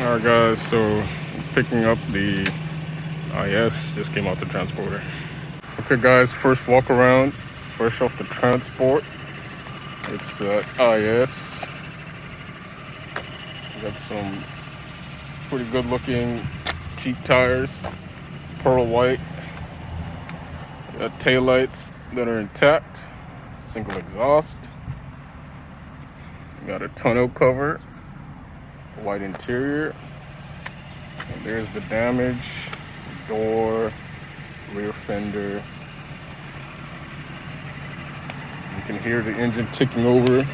Alright guys, so picking up the IS, just came out the transporter. Okay guys, first walk around, fresh off the transport. It's the IS. Got some pretty good looking cheap tires, pearl white. Got taillights that are intact, single exhaust. Got a tonneau cover, white interior. And there's the damage, door, rear fender. You can hear the engine ticking over.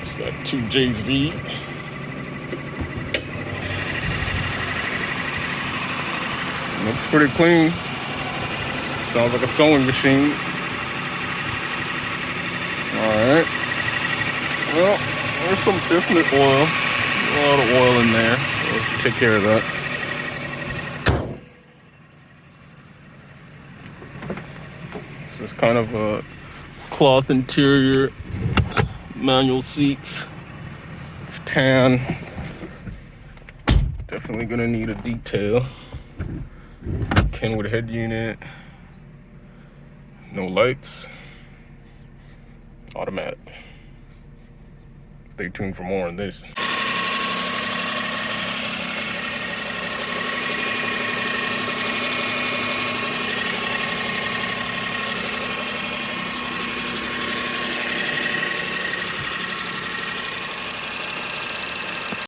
It's that 2JZ. Looks pretty clean. Sounds like a sewing machine. Alright. Well, there's some definite oil. A lot of oil in there. So let's take care of that. This is kind of a cloth interior, manual seats. It's tan. Definitely gonna need a detail. Kenwood head unit. No lights. Automatic. Stay tuned for more on this.